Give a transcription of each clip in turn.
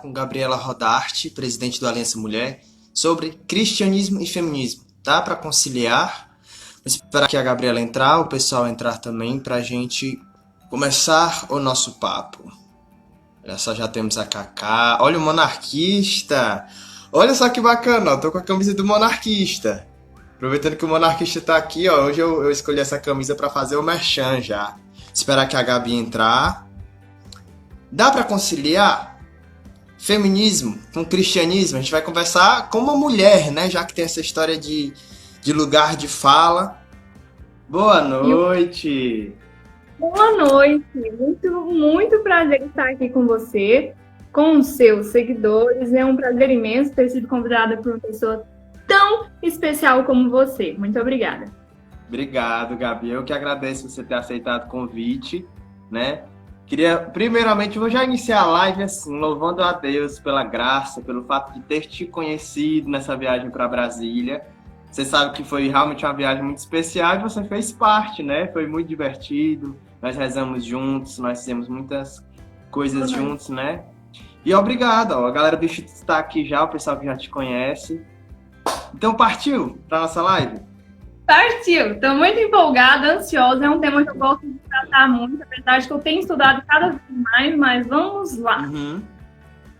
com Gabriela Rodarte, presidente do Aliança Mulher, sobre cristianismo e feminismo. Dá para conciliar? Vou esperar que a Gabriela entrar, o pessoal entrar também, para a gente começar o nosso papo. Olha só, já temos a Cacá. Olha o monarquista! Olha só que bacana, ó, tô com a camisa do monarquista. Aproveitando que o monarquista tá aqui, ó, hoje eu escolhi essa camisa para fazer o merchan já. Esperar que a Gabi entrar. Dá para conciliar feminismo com cristianismo? A gente vai conversar com uma mulher, né? Já que tem essa história de lugar de fala. Boa noite! Boa noite! Muito prazer estar aqui com você, com os seus seguidores. É um prazer imenso ter sido convidada por uma pessoa tão especial como você. Muito obrigada. Obrigado, Gabi. Eu que agradeço você ter aceitado o convite, né? Primeiramente, vou já iniciar a live assim, louvando a Deus pela graça, pelo fato de ter te conhecido nessa viagem para Brasília. Você sabe que foi realmente uma viagem muito especial e você fez parte, né? Foi muito divertido, nós rezamos juntos, nós fizemos muitas coisas juntos, né? E obrigado, ó, a galera do Instituto está aqui já, o pessoal que já te conhece. Então partiu para nossa live? Partiu! Estou muito empolgada, ansiosa. É um tema que eu gosto de tratar muito, apesar de que eu tenho estudado cada vez mais, mas vamos lá.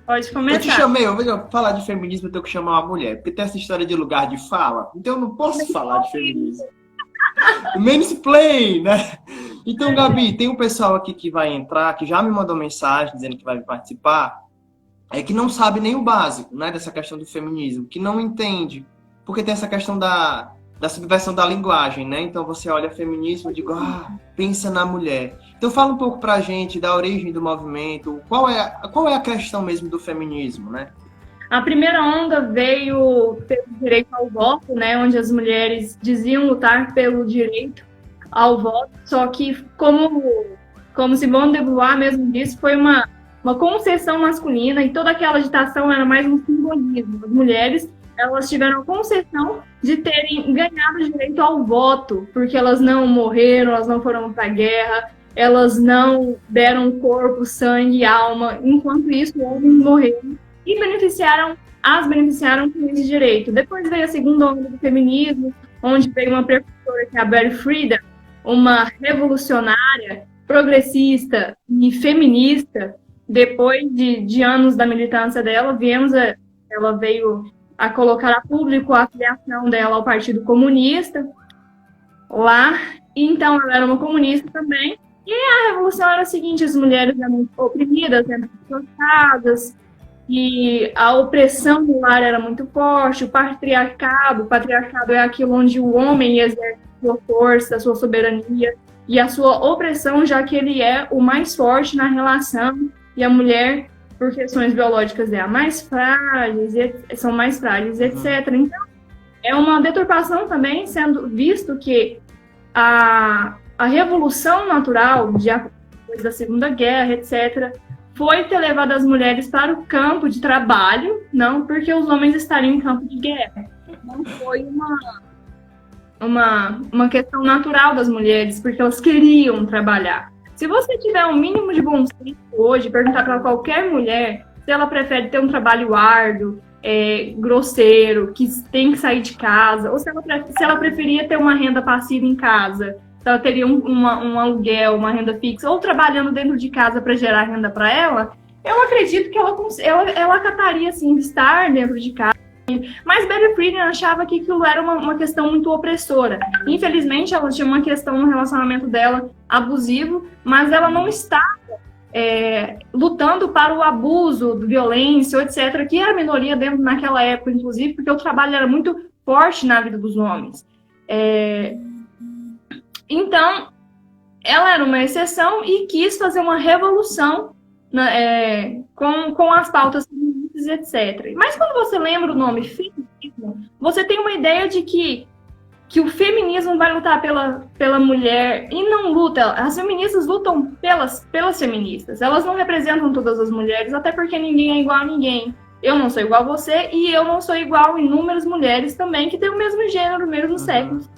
Pode começar. Eu te chamei, eu vou falar de feminismo, eu tenho que chamar uma mulher, porque tem essa história de lugar de fala, então eu não posso falar de feminismo. Mansplain, né? Então, Gabi, tem um pessoal aqui que vai entrar, que já me mandou mensagem dizendo que vai participar, que não sabe nem o básico, né, dessa questão do feminismo, que não entende, porque tem essa questão da subversão da linguagem, né? Então você olha feminismo e digo, pensa na mulher. Então fala um pouco pra gente da origem do movimento, qual é a questão mesmo do feminismo, né? A primeira onda veio pelo direito ao voto, né? Onde as mulheres diziam lutar pelo direito ao voto, só que como Simone de Beauvoir mesmo disse, foi uma concessão masculina e toda aquela agitação era mais um simbolismo. As mulheres, elas tiveram a concessão de terem ganhado o direito ao voto, porque elas não morreram, elas não foram para a guerra, elas não deram corpo, sangue e alma, enquanto isso, homens morreram e as beneficiaram com esse direito. Depois veio a segunda onda do feminismo, onde veio uma precursora, que é a Betty Friedan, uma revolucionária, progressista e feminista. Depois de anos da militância dela, ela veio a colocar a público a filiação dela ao Partido Comunista lá. Então, ela era uma comunista também. E a revolução era a seguinte: as mulheres eram oprimidas dentro de suas casas, e a opressão no lar era muito forte. O patriarcado é aquilo onde o homem exerce sua força, sua soberania e a sua opressão, já que ele é o mais forte na relação, e a mulher, por questões biológicas, são mais frágeis, etc. Então, é uma deturpação também, sendo visto que a revolução natural, depois da Segunda Guerra, etc., foi ter levado as mulheres para o campo de trabalho, não porque os homens estariam em campo de guerra. Não foi uma questão natural das mulheres, porque elas queriam trabalhar. Se você tiver um mínimo de bom senso hoje, perguntar para qualquer mulher se ela prefere ter um trabalho árduo, grosseiro, que tem que sair de casa, ou se ela preferia ter uma renda passiva em casa, se ela teria um aluguel, uma renda fixa, ou trabalhando dentro de casa para gerar renda para ela, eu acredito que ela acataria, assim, estar dentro de casa. Mas Betty Friedan achava que aquilo era uma questão muito opressora. Infelizmente, ela tinha uma questão no relacionamento dela abusivo, mas ela não estava lutando para o abuso, violência, etc., que era minoria dentro naquela época, inclusive, porque o trabalho era muito forte na vida dos homens. Então, ela era uma exceção e quis fazer uma revolução com as pautas feministas, etc. Mas quando você lembra o nome feminismo, você tem uma ideia de que o feminismo vai lutar pela mulher e não luta. As feministas lutam pelas feministas. Elas não representam todas as mulheres, até porque ninguém é igual a ninguém. Eu não sou igual a você e eu não sou igual a inúmeras mulheres também que têm o mesmo gênero, o mesmo sexo.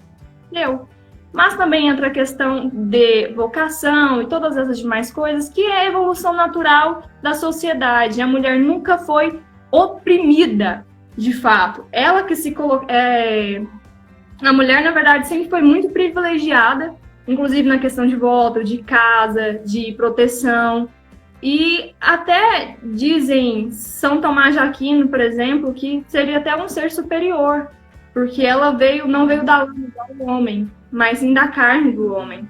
mas também entra a questão de vocação e todas essas demais coisas, que é a evolução natural da sociedade. A mulher nunca foi oprimida, de fato. Ela que se colocou... A mulher, na verdade, sempre foi muito privilegiada, inclusive na questão de voto, de casa, de proteção. E até dizem São Tomás de Aquino, por exemplo, que seria até um ser superior, porque ela não veio da luz do homem, mas sim da carne do homem.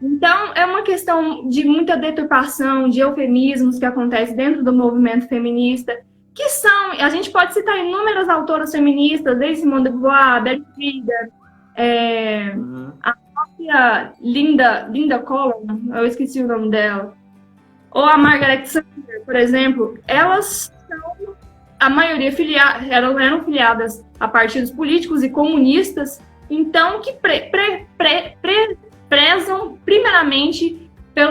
Então, é uma questão de muita deturpação, de eufemismos que acontece dentro do movimento feminista, que são, a gente pode citar inúmeras autoras feministas, desde Simone de Beauvoir, Betty Friedan, a própria Linda Collin, eu esqueci o nome dela, ou a Margaret Sanger, por exemplo. Elas são, a maioria eram filiadas a partidos políticos e comunistas, então que prezam primeiramente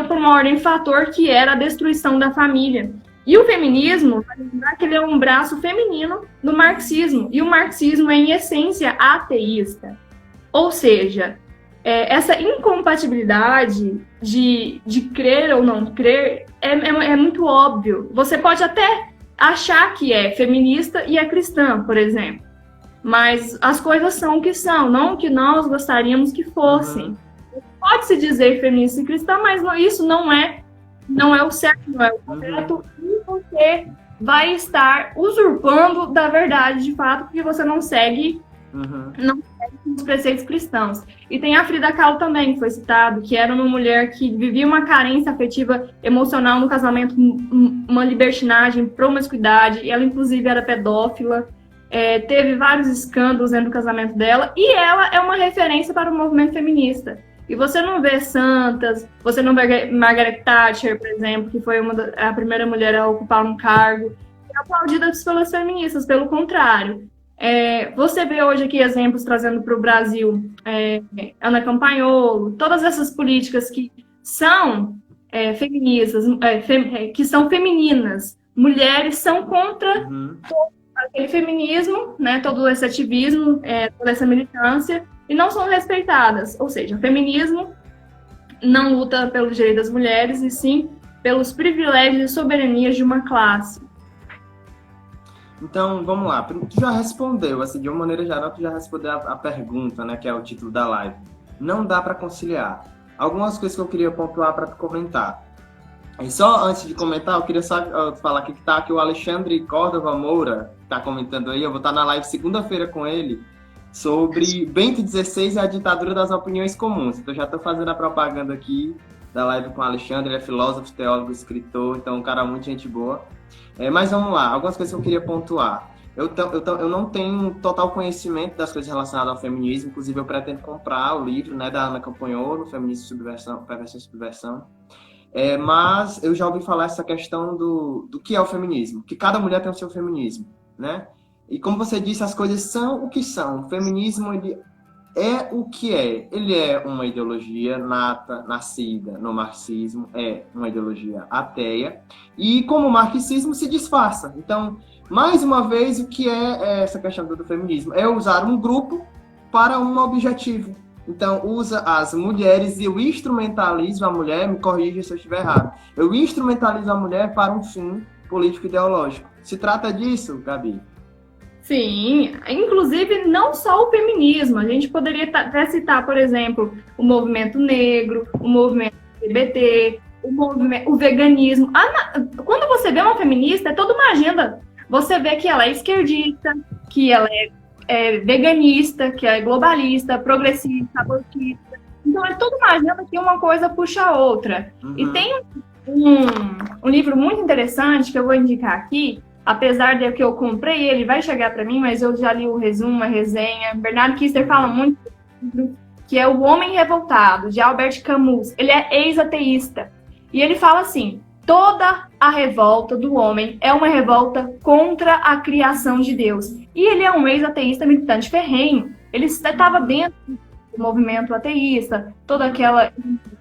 por uma ordem fator, que era a destruição da família. E o feminismo, vai lembrar que ele é um braço feminino do marxismo, e o marxismo é, em essência, ateísta. Ou seja, essa incompatibilidade de crer ou não crer é muito óbvio. Você pode até achar que é feminista e é cristã, por exemplo, mas as coisas são o que são, não o que nós gostaríamos que fossem. Pode-se dizer feminista e cristã, mas isso não é o certo, não é o correto, e você vai estar usurpando da verdade, de fato, porque você não segue os preceitos cristãos. E tem a Frida Kahlo também, que foi citado, que era uma mulher que vivia uma carência afetiva emocional no casamento, uma libertinagem, promiscuidade, e ela inclusive era pedófila, teve vários escândalos dentro do casamento dela, e ela é uma referência para o movimento feminista. E você não vê santas, você não vê Margaret Thatcher, por exemplo, que foi a primeira mulher a ocupar um cargo, aplaudida pelas feministas, pelo contrário. Você vê hoje aqui exemplos trazendo para o Brasil, Ana Campanholo, todas essas políticas que são feministas, que são femininas. Mulheres são contra todo aquele feminismo, né, todo esse ativismo, toda essa militância, e não são respeitadas. Ou seja, o feminismo não luta pelos direitos das mulheres, e sim pelos privilégios e soberanias de uma classe. Então, vamos lá. Tu já respondeu, assim, de uma maneira geral, tu já respondeu a pergunta, né, que é o título da live. Não dá para conciliar. Algumas coisas que eu queria pontuar para tu comentar. E só antes de comentar, eu queria só falar aqui que tá aqui o Alexandre Córdova Moura, que tá comentando aí. Eu vou estar na live segunda-feira com ele, sobre Bento XVI e a ditadura das opiniões comuns. Então, já estou fazendo a propaganda aqui da live com o Alexandre. Ele é filósofo, teólogo, escritor, então um cara muito gente boa. Mas vamos lá, algumas coisas que eu queria pontuar. Eu não tenho total conhecimento das coisas relacionadas ao feminismo, inclusive eu pretendo comprar o livro, né, da Ana Campanholo, Feminismo, Subversão, Perversão e Subversão. Mas eu já ouvi falar essa questão do que é o feminismo, que cada mulher tem o seu feminismo, né? E como você disse, as coisas são o que são. O feminismo, ele é o que é. Ele é uma ideologia nata, nascida no marxismo, é uma ideologia ateia, e como o marxismo se disfarça. Então, mais uma vez, o que é essa questão do feminismo? É usar um grupo para um objetivo. Então, usa as mulheres e eu instrumentalizo a mulher, me corrija se eu estiver errado, eu instrumentalizo a mulher para um fim político-ideológico. Se trata disso, Gabi? Sim, inclusive não só o feminismo, a gente poderia até citar, por exemplo, o movimento negro, o movimento LGBT, o veganismo. Quando você vê uma feminista, é toda uma agenda. Você vê que ela é esquerdista, que ela é veganista, que é globalista, progressista, abortista. Então é toda uma agenda que uma coisa puxa a outra. E tem um livro muito interessante que eu vou indicar aqui, apesar de que eu comprei ele, vai chegar para mim, mas eu já li o resumo, a resenha. Bernard Kister fala muito, que é O Homem Revoltado, de Albert Camus. Ele é ex-ateísta. E ele fala assim, toda a revolta do homem é uma revolta contra a criação de Deus. E ele é um ex-ateísta militante ferrenho. Ele estava dentro do movimento ateísta, toda aquela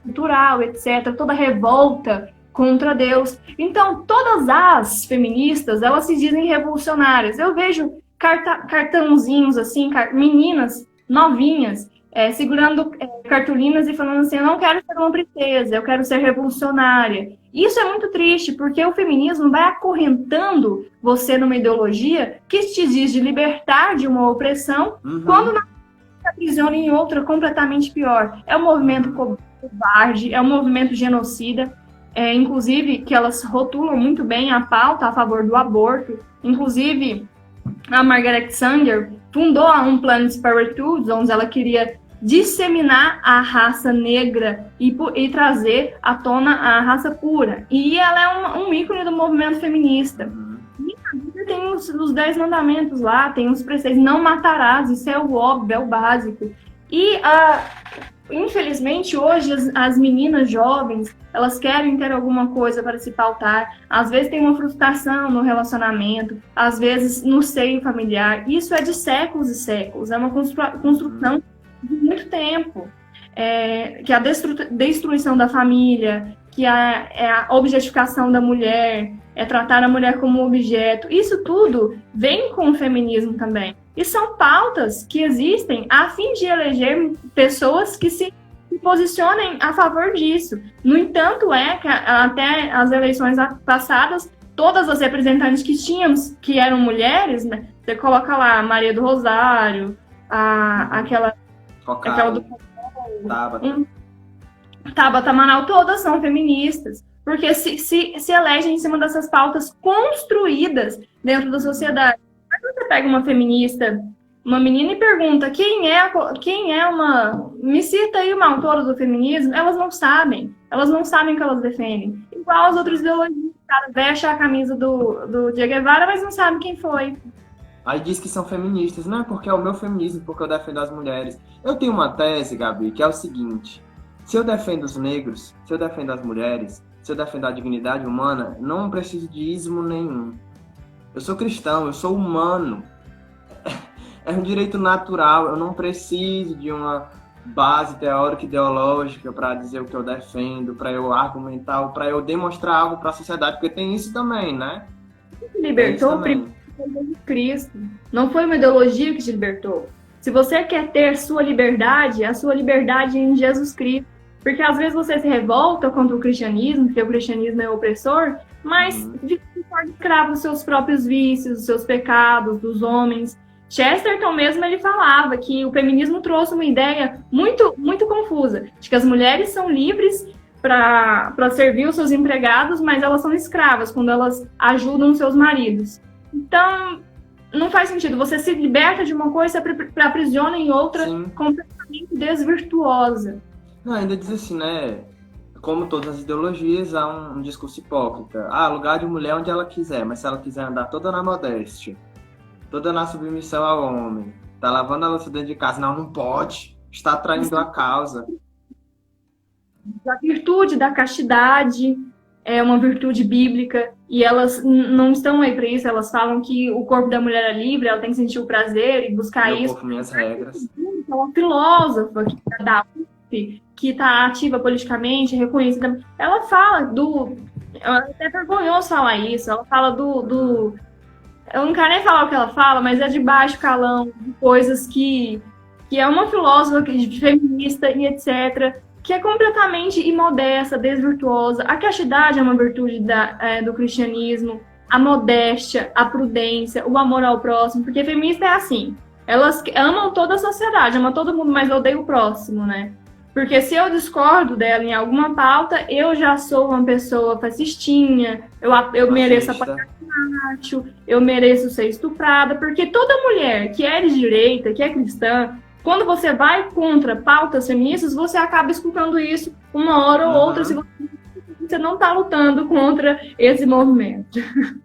cultural, etc., toda revolta contra Deus. Então, todas as feministas, elas se dizem revolucionárias. Eu vejo cartãozinhos assim, meninas novinhas, segurando cartolinas e falando assim, eu não quero ser uma princesa, eu quero ser revolucionária. Isso é muito triste, porque o feminismo vai acorrentando você numa ideologia que te diz de libertar de uma opressão, quando na aprisiona em outra completamente pior. É um movimento covarde, é um movimento genocida, inclusive que elas rotulam muito bem a pauta a favor do aborto. Inclusive, a Margaret Sanger fundou a Unplanned Parenthood, onde ela queria disseminar a raça negra e trazer à tona a raça pura. E ela é um ícone do movimento feminista. E tem os 10 mandamentos lá, tem os preceitos, não matarás, isso é o óbvio, é o básico. E, infelizmente, hoje as meninas jovens, elas querem ter alguma coisa para se pautar, às vezes tem uma frustração no relacionamento, às vezes no seio familiar. Isso é de séculos e séculos, é uma construção de muito tempo, que a destruição da família, que a objetificação da mulher, tratar a mulher como objeto, isso tudo vem com o feminismo também. E são pautas que existem a fim de eleger pessoas que se posicionem a favor disso. No entanto, que até as eleições passadas, todas as representantes que tínhamos, que eram mulheres, né? Você coloca lá a Maria do Rosário, aquela do Tabata Amaral, todas são feministas, porque se elegem em cima dessas pautas construídas dentro da sociedade. Mas você pega uma feminista, uma menina, e pergunta quem é uma... Me cita aí uma autora do feminismo, elas não sabem o que elas defendem. Igual as outras ideologias, o cara veste a camisa do Che Guevara, mas não sabe quem foi. Aí diz que são feministas, não é porque é o meu feminismo, porque eu defendo as mulheres. Eu tenho uma tese, Gabi, que é o seguinte: se eu defendo os negros, se eu defendo as mulheres, se eu defendo a dignidade humana, não preciso de ismo nenhum. Eu sou cristão, eu sou humano. É um direito natural, eu não preciso de uma base teórica ideológica para dizer o que eu defendo, para eu argumentar, ou para eu demonstrar algo para a sociedade, porque tem isso também, né? Libertou Jesus Cristo. Não foi uma ideologia que te libertou. Se você quer ter sua liberdade, a sua liberdade é em Jesus Cristo. Porque às vezes você se revolta contra o cristianismo, porque o cristianismo é opressor, mas de forma escravo dos seus próprios vícios, dos seus pecados, dos homens. Chesterton mesmo, ele falava que o feminismo trouxe uma ideia muito, muito confusa, de que as mulheres são livres para servir os seus empregados, mas elas são escravas quando elas ajudam os seus maridos. Então, não faz sentido. Você se liberta de uma coisa para aprisiona em outra. Sim. Completamente desvirtuosa. Não, ainda diz assim, né? Como todas as ideologias, há um discurso hipócrita. Lugar de mulher onde ela quiser, mas se ela quiser andar toda na modéstia, toda na submissão ao homem, tá lavando a louça dentro de casa, não pode, está traindo a causa. A virtude da castidade é uma virtude bíblica, e elas não estão aí para isso. Elas falam que o corpo da mulher é livre, ela tem que sentir o prazer e buscar isso. Corpo, minhas regras. É uma filósofa que dá que está ativa politicamente, reconhecida. Ela fala é até vergonhoso falar isso. Ela fala eu não quero nem falar o que ela fala, mas é de baixo calão, de coisas que é uma filósofa feminista e etc., que é completamente imodesta, desvirtuosa. A castidade é uma virtude do cristianismo, a modéstia, a prudência, o amor ao próximo, porque feminista é assim. Elas amam toda a sociedade, amam todo mundo, mas odeiam o próximo, né? Porque se eu discordo dela em alguma pauta, eu já sou uma pessoa fascistinha, eu mereço apanhar macho, eu mereço ser estuprada, porque toda mulher que é de direita, que é cristã, quando você vai contra pautas feministas, você acaba escutando isso uma hora ou outra, se você não está lutando contra esse movimento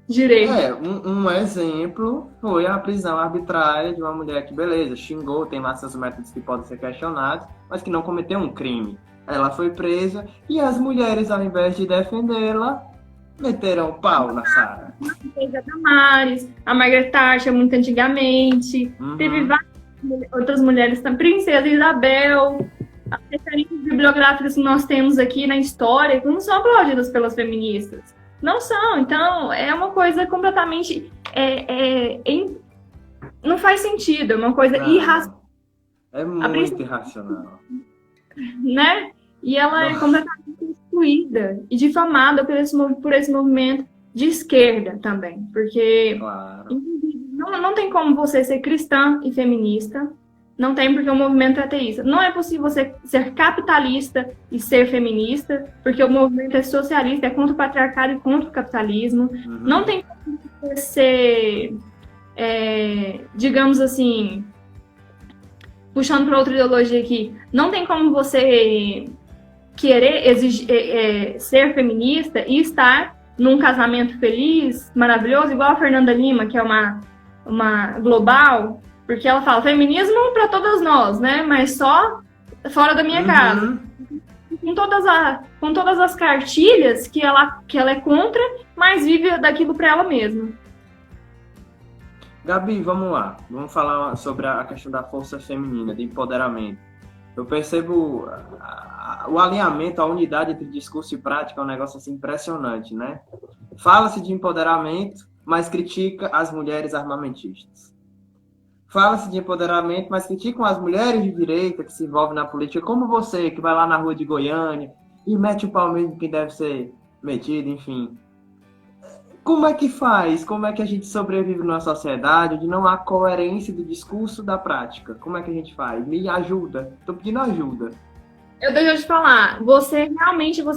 direito. Um exemplo foi a prisão arbitrária de uma mulher que, beleza, xingou, tem lá seus métodos que podem ser questionados, mas que não cometeu um crime. Ela foi presa e as mulheres, ao invés de defendê-la, meteram o pau na Sarah. A Damares, a Margaret Thatcher, muito antigamente, teve várias outras mulheres, a Princesa Isabel. As referências bibliográficas que nós temos aqui na história não são aplaudidas pelas feministas. Não são. Então, é uma coisa completamente... não faz sentido. É uma coisa irracional. É muito irracional. Né? E ela é Nossa, completamente excluída e difamada por esse movimento de esquerda também, porque claro. não tem como você ser cristã e feminista, não tem porque o movimento é ateísta. Não é possível você ser capitalista e ser feminista, porque o movimento é socialista, é contra o patriarcado e contra o capitalismo. Não Uhum. tem como você ser, digamos assim, puxando para outra ideologia aqui, não tem como você querer ser feminista e estar num casamento feliz, maravilhoso, igual a Fernanda Lima, que é uma global, porque ela fala feminismo para todas nós, né? Mas só fora da minha casa. Uhum. Com todas as cartilhas que ela é contra, mas vive daquilo para ela mesma. Gabi, vamos lá. Vamos falar sobre a questão da força feminina, de empoderamento. Eu percebo o alinhamento, a unidade entre discurso e prática é um negócio assim impressionante, né? Fala-se de empoderamento, mas critica as mulheres armamentistas. Fala-se de empoderamento, mas criticam as mulheres de direita que se envolvem na política, como você, que vai lá na rua de Goiânia e mete o pau mesmo que deve ser metido, enfim. Como é que faz? Como é que a gente sobrevive numa sociedade onde não há coerência do discurso da prática? Como é que a gente faz? Me ajuda. Estou pedindo ajuda. Deixa eu te falar, você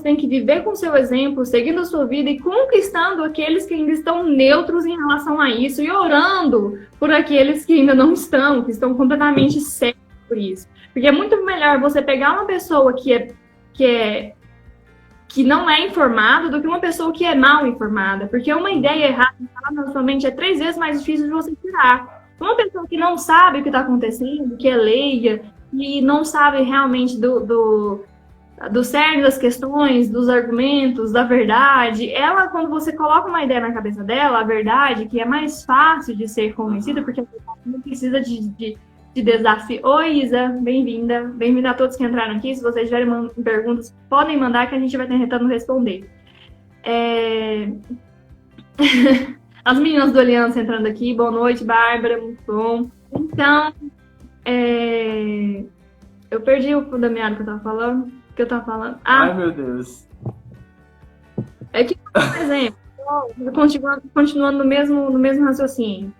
tem que viver com o seu exemplo, seguindo a sua vida e conquistando aqueles que ainda estão neutros em relação a isso e orando por aqueles que ainda não estão, que estão completamente cegos por isso. Porque é muito melhor você pegar uma pessoa que não é informada do que uma pessoa que é mal informada. Porque uma ideia errada na sua mente é 3 vezes mais difícil de você tirar. Uma pessoa que não sabe o que está acontecendo, que é leiga, e não sabe realmente do cerne das questões, dos argumentos, da verdade, ela, quando você coloca uma ideia na cabeça dela, a verdade, que é mais fácil de ser convencida, porque a pessoa não precisa de desafio. Oi, Isa, bem-vinda. Bem-vinda a todos que entraram aqui. Se vocês tiverem perguntas, podem mandar que a gente vai tentando responder. As meninas do Aliança entrando aqui. Boa noite, Bárbara. Muito bom. Então, eu perdi o fundamental que eu tava falando. Ai, meu Deus. É que, por exemplo, continuando no mesmo raciocínio.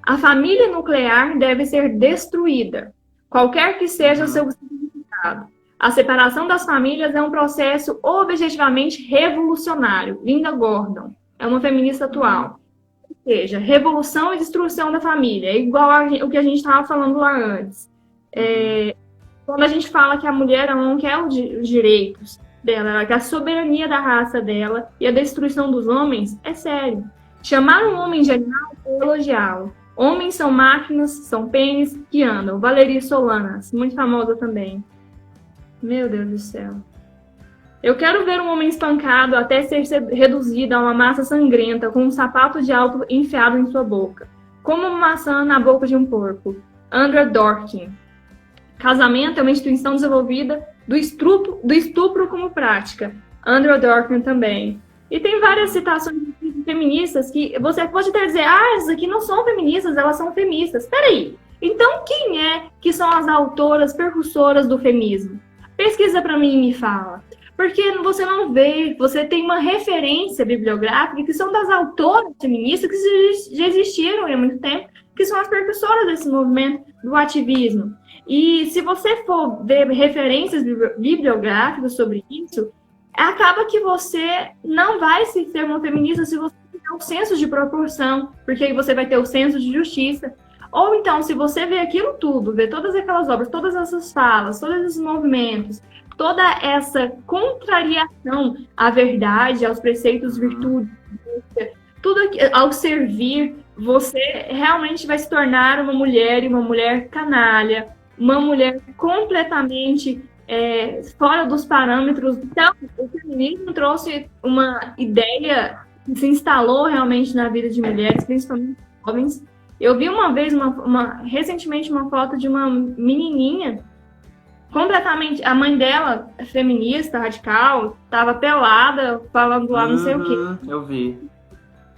A família nuclear deve ser destruída, qualquer que seja o seu significado. A separação das famílias é um processo objetivamente revolucionário. Linda Gordon é uma feminista atual. Ou seja, revolução e destruição da família. É igual o que a gente estava falando lá antes. Quando a gente fala que a mulher não quer os direitos dela, ela quer a soberania da raça dela e a destruição dos homens, é sério. Chamar um homem de animal é elogiá-lo. Homens são máquinas, são pênis que andam. Valerie Solanas, muito famosa também. Meu Deus do céu. Eu quero ver um homem espancado até ser reduzido a uma massa sangrenta com um sapato de alto enfiado em sua boca. Como uma maçã na boca de um porco. Andrea Dworkin. Casamento é uma instituição desenvolvida do estupro como prática. Andrea Dworkin também. E tem várias citações feministas que você pode até dizer, essas aqui não são feministas, elas são feministas. Peraí, então quem é que são as autoras percursoras do feminismo? Pesquisa para mim e me fala. Porque você não vê, você tem uma referência bibliográfica que são das autoras feministas que já existiram há muito tempo, que são as percursoras desse movimento do ativismo. E se você for ver referências bibliográficas sobre isso, acaba que você não vai se ser uma feminista se você tiver um senso de proporção, porque aí você vai ter o senso de justiça. Ou então, se você vê aquilo tudo, vê todas aquelas obras, todas essas falas, todos esses movimentos, toda essa contrariação à verdade, aos preceitos, virtudes, tudo ao servir, você realmente vai se tornar uma mulher, e uma mulher canalha, uma mulher completamente fora dos parâmetros. Então, o feminismo trouxe uma ideia que se instalou realmente na vida de mulheres, principalmente jovens. Eu vi uma vez, recentemente, uma foto de uma menininha, completamente, a mãe dela, feminista, radical, estava pelada, falando lá não sei o quê. Eu vi.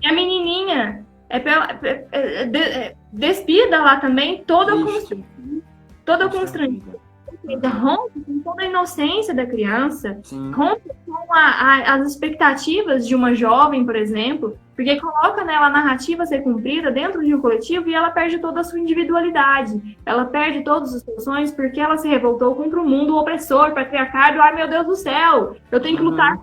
E a menininha despida lá também, toda toda constrangida. Rompe com toda a inocência da criança, Sim. rompe com as expectativas de uma jovem, por exemplo, porque coloca nela a narrativa a ser cumprida dentro de um coletivo e ela perde toda a sua individualidade. Ela perde todos os seus sonhos porque ela se revoltou contra o mundo opressor, patriarcado. Ai, meu Deus do céu, eu tenho que lutar.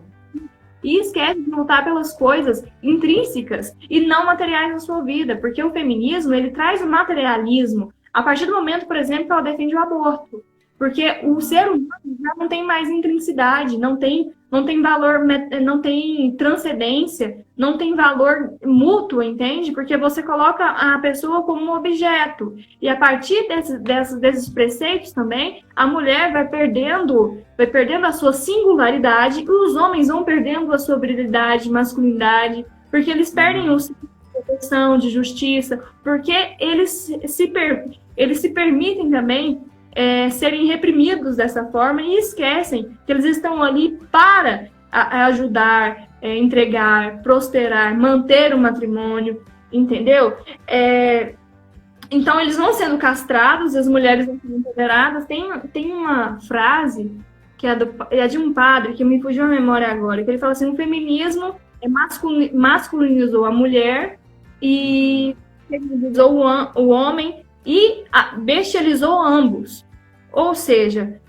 E esquece de lutar pelas coisas intrínsecas e não materiais na sua vida, porque o feminismo, ele traz o materialismo a partir do momento, por exemplo, que ela defende o aborto. Porque o ser humano já não tem mais intensidade, não tem valor, não tem transcendência, não tem valor mútuo, entende? Porque você coloca a pessoa como um objeto. E a partir desses preceitos também, a mulher vai perdendo a sua singularidade e os homens vão perdendo a sua virilidade, masculinidade, porque eles perdem o sentido de proteção, de justiça, porque eles se permitem também serem reprimidos dessa forma e esquecem que eles estão ali para ajudar, entregar, prosperar, manter o matrimônio, entendeu? Então, eles vão sendo castrados, as mulheres vão sendo empoderadas. Tem uma frase que é de um padre, que me fugiu a memória agora, que ele fala assim, o feminismo masculinizou a mulher e feminizou o homem e bestializou ambos. Ou seja,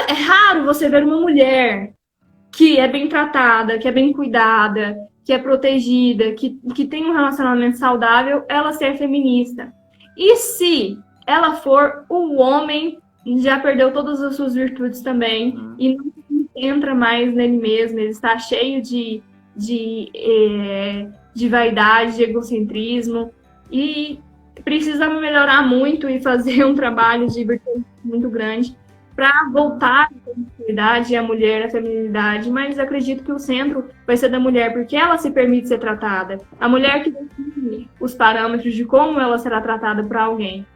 é raro você ver uma mulher que é bem tratada, que é bem cuidada, que é protegida, que tem um relacionamento saudável, ela ser feminista. E se ela for, o homem já perdeu todas as suas virtudes também e não entra mais nele mesmo, ele está cheio de vaidade, de egocentrismo e precisa melhorar muito e fazer um trabalho de virtude muito grande para voltar à feminilidade, a mulher, a feminilidade, mas acredito que o centro vai ser da mulher, porque ela se permite ser tratada. A mulher que define os parâmetros de como ela será tratada por alguém.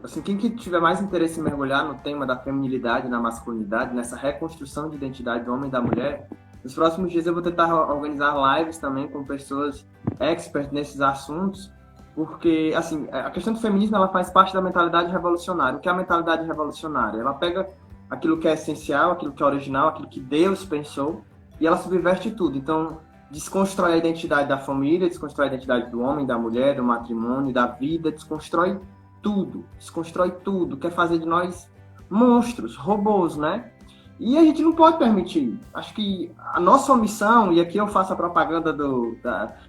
Assim, quem que tiver mais interesse em mergulhar no tema da feminilidade, na masculinidade, nessa reconstrução de identidade do homem e da mulher, nos próximos dias eu vou tentar organizar lives também com pessoas expertas nesses assuntos, porque, assim, a questão do feminismo, ela faz parte da mentalidade revolucionária. O que é a mentalidade revolucionária? Ela pega aquilo que é essencial, aquilo que é original, aquilo que Deus pensou, e ela subverte tudo. Então, desconstrói a identidade da família, desconstrói a identidade do homem, da mulher, do matrimônio, da vida, desconstrói tudo. Quer fazer de nós monstros, robôs, né? E a gente não pode permitir. Acho que a nossa omissão, e aqui eu faço a propaganda do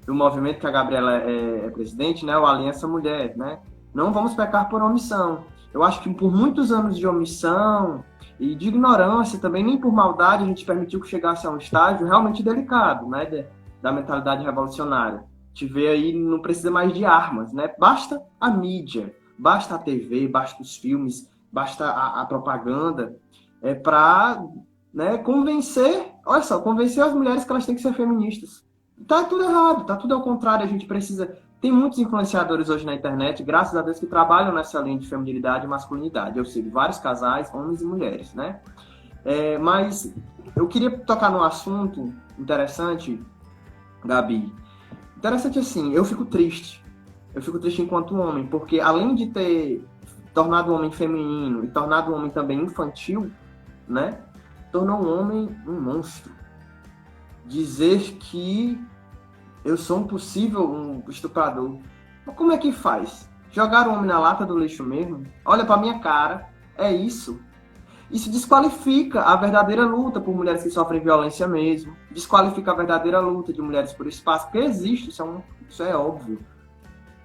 movimento que a Gabriela é presidente, né, o Aliança Mulher, né? Não vamos pecar por omissão. Eu acho que por muitos anos de omissão e de ignorância, também nem por maldade, a gente permitiu que chegasse a um estágio realmente delicado, né, da mentalidade revolucionária. A gente vê aí, não precisa mais de armas, né? Basta a mídia, basta a TV, basta os filmes, basta a propaganda, para, né, convencer as mulheres que elas têm que ser feministas. Tá tudo errado, tá tudo ao contrário. A gente precisa... Tem muitos influenciadores hoje na internet, graças a Deus, que trabalham nessa linha de feminilidade e masculinidade. Eu sigo vários casais, homens e mulheres, né? Mas eu queria tocar num assunto interessante, Gabi. Interessante assim, eu fico triste. Eu fico triste enquanto homem, porque além de ter tornado o homem feminino e tornado o homem também infantil, né? Tornou um homem um monstro. Dizer que eu sou um possível estuprador. Mas como é que faz? Jogar o homem na lata do lixo mesmo? Olha pra minha cara. É isso. Isso desqualifica a verdadeira luta por mulheres que sofrem violência mesmo. Desqualifica a verdadeira luta de mulheres por espaço. Porque existe, isso é óbvio.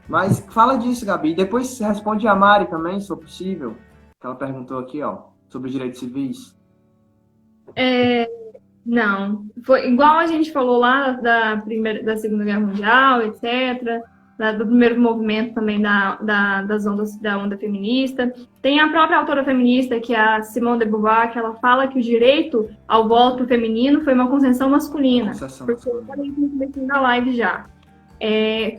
Mas fala disso, Gabi. Depois responde a Mari também, se for possível. Que ela perguntou aqui, sobre direitos civis. Não. Foi igual a gente falou lá da Segunda Guerra Mundial, etc., do primeiro movimento também das ondas, da onda feminista. Tem a própria autora feminista, que é a Simone de Beauvoir, que ela fala que o direito ao voto feminino foi uma concessão masculina. Porque eu falei na live já.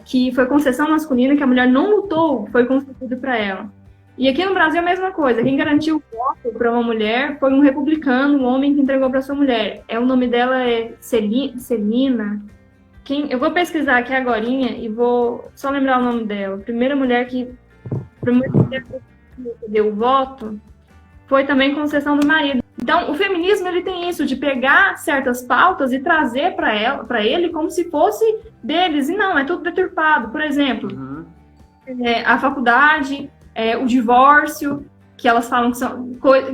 Que foi concessão masculina, que a mulher não lutou, foi concedido para ela. E aqui no Brasil é a mesma coisa. Quem garantiu o voto para uma mulher foi um republicano, um homem que entregou para sua mulher. O nome dela é Celina. Eu vou pesquisar aqui agorinha e vou só lembrar o nome dela. Primeira mulher que para uma mulher que deu o voto, foi também concessão do marido. Então, o feminismo ele tem isso de pegar certas pautas e trazer para ele como se fosse deles, e não, é tudo deturpado. Por exemplo, a faculdade, o divórcio, que elas falam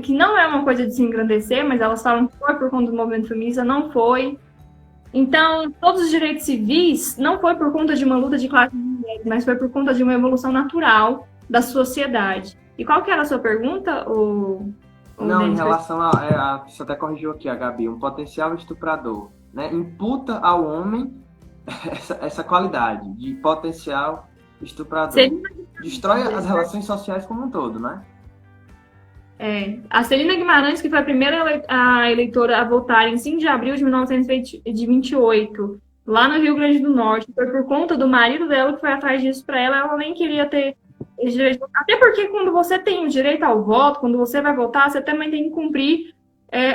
que não é uma coisa de se engrandecer, mas elas falam que foi por conta do movimento feminista, não foi. Então, todos os direitos civis não foi por conta de uma luta de classe de mulheres, mas foi por conta de uma evolução natural da sociedade. E qual que era a sua pergunta, Não, em relação você até corrigiu aqui, a Gabi, um potencial estuprador, né? Imputa ao homem essa qualidade de potencial estuprador. Destrói as relações sociais como um todo, né? A Celina Guimarães, que foi a primeira eleitora a votar em 5 de abril de 1928, lá no Rio Grande do Norte, foi por conta do marido dela que foi atrás disso para ela, ela nem queria ter esse direito. Até porque quando você tem o direito ao voto, quando você vai votar, você também tem que cumprir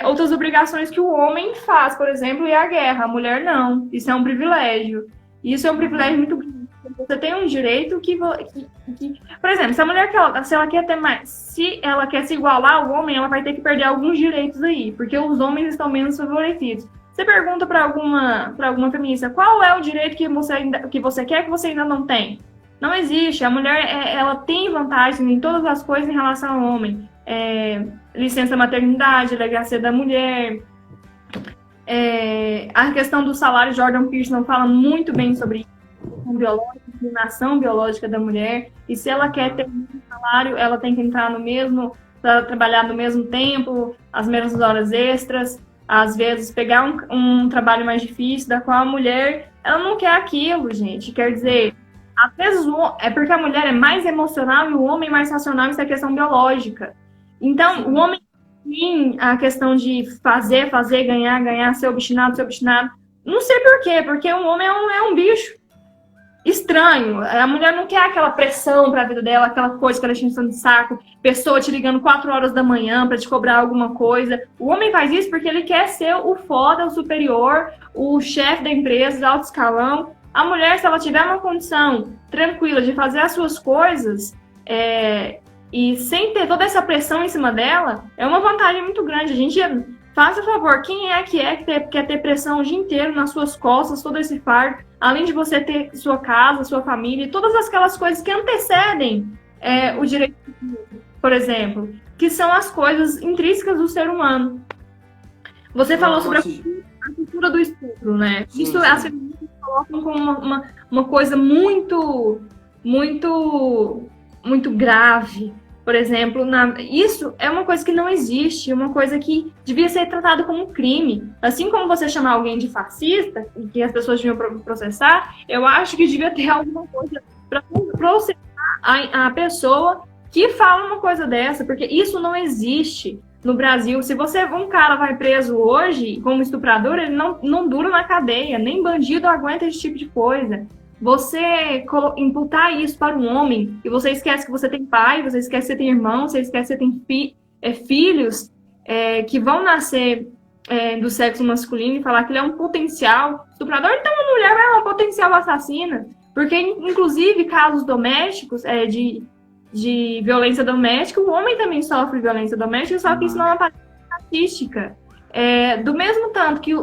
outras obrigações que o homem faz, por exemplo, ir à guerra. A mulher não. Isso é um privilégio. E isso é um privilégio muito grande. Você tem um direito que por exemplo, se a mulher se ela quer ter mais, se ela quer se igualar ao homem, ela vai ter que perder alguns direitos aí, porque os homens estão menos favorecidos. Você pergunta para alguma feminista, qual é o direito que você quer que você ainda não tem? Não existe. A mulher ela tem vantagens em todas as coisas em relação ao homem. Licença maternidade, delegacia da mulher. A questão do salário, Jordan Peterson fala muito bem sobre isso. Inclinação biológica da mulher, e se ela quer ter um salário, ela tem que entrar no mesmo, para trabalhar no mesmo tempo, as mesmas horas extras, às vezes pegar um trabalho mais difícil, da qual a mulher, ela não quer aquilo, gente, quer dizer, às vezes é porque a mulher é mais emocional e o homem mais racional, isso é questão biológica. Então, o homem tem a questão de fazer, ganhar, ser obstinado, não sei por quê, porque o homem é um bicho estranho. A mulher não quer aquela pressão para a vida dela, aquela coisa, aquela extensão de saco, pessoa te ligando 4 horas da manhã para te cobrar alguma coisa. O homem faz isso porque ele quer ser o foda, o superior, o chefe da empresa, de alto escalão. A mulher, se ela tiver uma condição tranquila de fazer as suas coisas e sem ter toda essa pressão em cima dela, é uma vantagem muito grande. A gente, faça favor, quem é que quer ter pressão o dia inteiro nas suas costas, todo esse fardo, além de você ter sua casa, sua família, e todas aquelas coisas que antecedem o direito, por exemplo, que são as coisas intrínsecas do ser humano. Você falou sobre a cultura do estupro, né? Sim, isso sim. as feministas colocam como uma coisa muito, muito, muito grave. Por exemplo, isso é uma coisa que não existe, uma coisa que devia ser tratada como um crime. Assim como você chamar alguém de fascista, e que as pessoas deviam processar, eu acho que devia ter alguma coisa para processar a pessoa que fala uma coisa dessa, porque isso não existe no Brasil. Se um cara vai preso hoje como estuprador, ele não dura na cadeia, nem bandido aguenta esse tipo de coisa. Você imputar isso para um homem, e você esquece que você tem pai, você esquece que você tem irmão, você esquece que você tem filhos que vão nascer do sexo masculino e falar que ele é um potencial estuprador, então a mulher é uma potencial assassina. Porque, inclusive, casos domésticos de violência doméstica, o homem também sofre violência doméstica, só que isso não é uma estatística. Do mesmo tanto que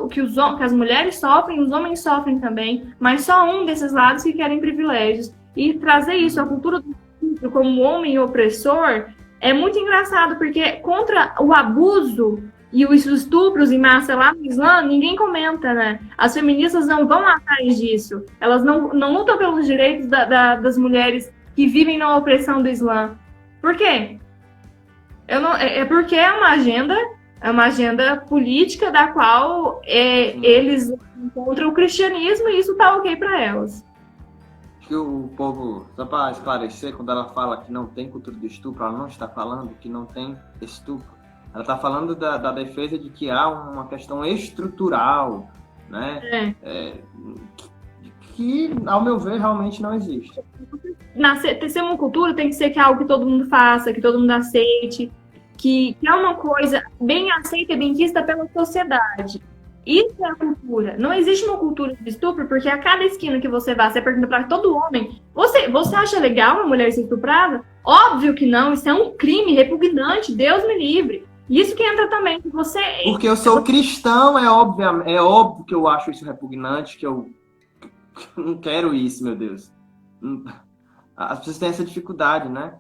as mulheres sofrem, os homens sofrem também, mas só um desses lados que querem privilégios. E trazer isso, a cultura do estupro como homem opressor, é muito engraçado, porque contra o abuso e os estupros em massa lá no Islã, ninguém comenta, né? As feministas não vão atrás disso. Elas não lutam pelos direitos das mulheres que vivem na opressão do Islã. Por quê? Porque é uma agenda política da qual eles encontram o cristianismo e isso tá ok para elas. Que o povo, só para esclarecer, quando ela fala que não tem cultura do estupro, ela não está falando que não tem estupro. Ela está falando da defesa de que há uma questão estrutural, né? Que, ao meu ver, realmente não existe. Ser uma cultura tem que ser que é algo que todo mundo faça, que todo mundo aceite, que é uma coisa bem aceita e bem vista pela sociedade. Isso é a cultura. Não existe uma cultura de estupro, porque a cada esquina que você vai, você pergunta para todo homem, você acha legal uma mulher ser estuprada? Óbvio que não, isso é um crime repugnante, Deus me livre. Isso que entra também, que você... Porque eu sou cristão, é óbvio que eu acho isso repugnante, que eu não quero isso, meu Deus. As pessoas têm essa dificuldade, né?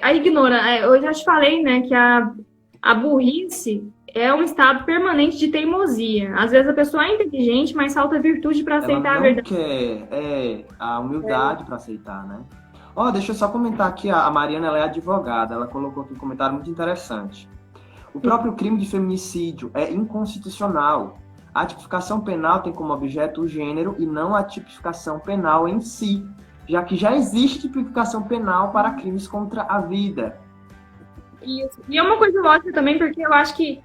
A ignorância, eu já te falei, né, que a burrice é um estado permanente de teimosia. Às vezes a pessoa é inteligente, mas falta virtude para aceitar a verdade. Quer a humildade para aceitar, né? Deixa eu só comentar aqui, a Mariana, ela é advogada, ela colocou aqui um comentário muito interessante. O próprio crime de feminicídio é inconstitucional. A tipificação penal tem como objeto o gênero e não a tipificação penal em si, já que já existe tipificação penal para crimes contra a vida. Isso. E é uma coisa lógica também, porque eu acho que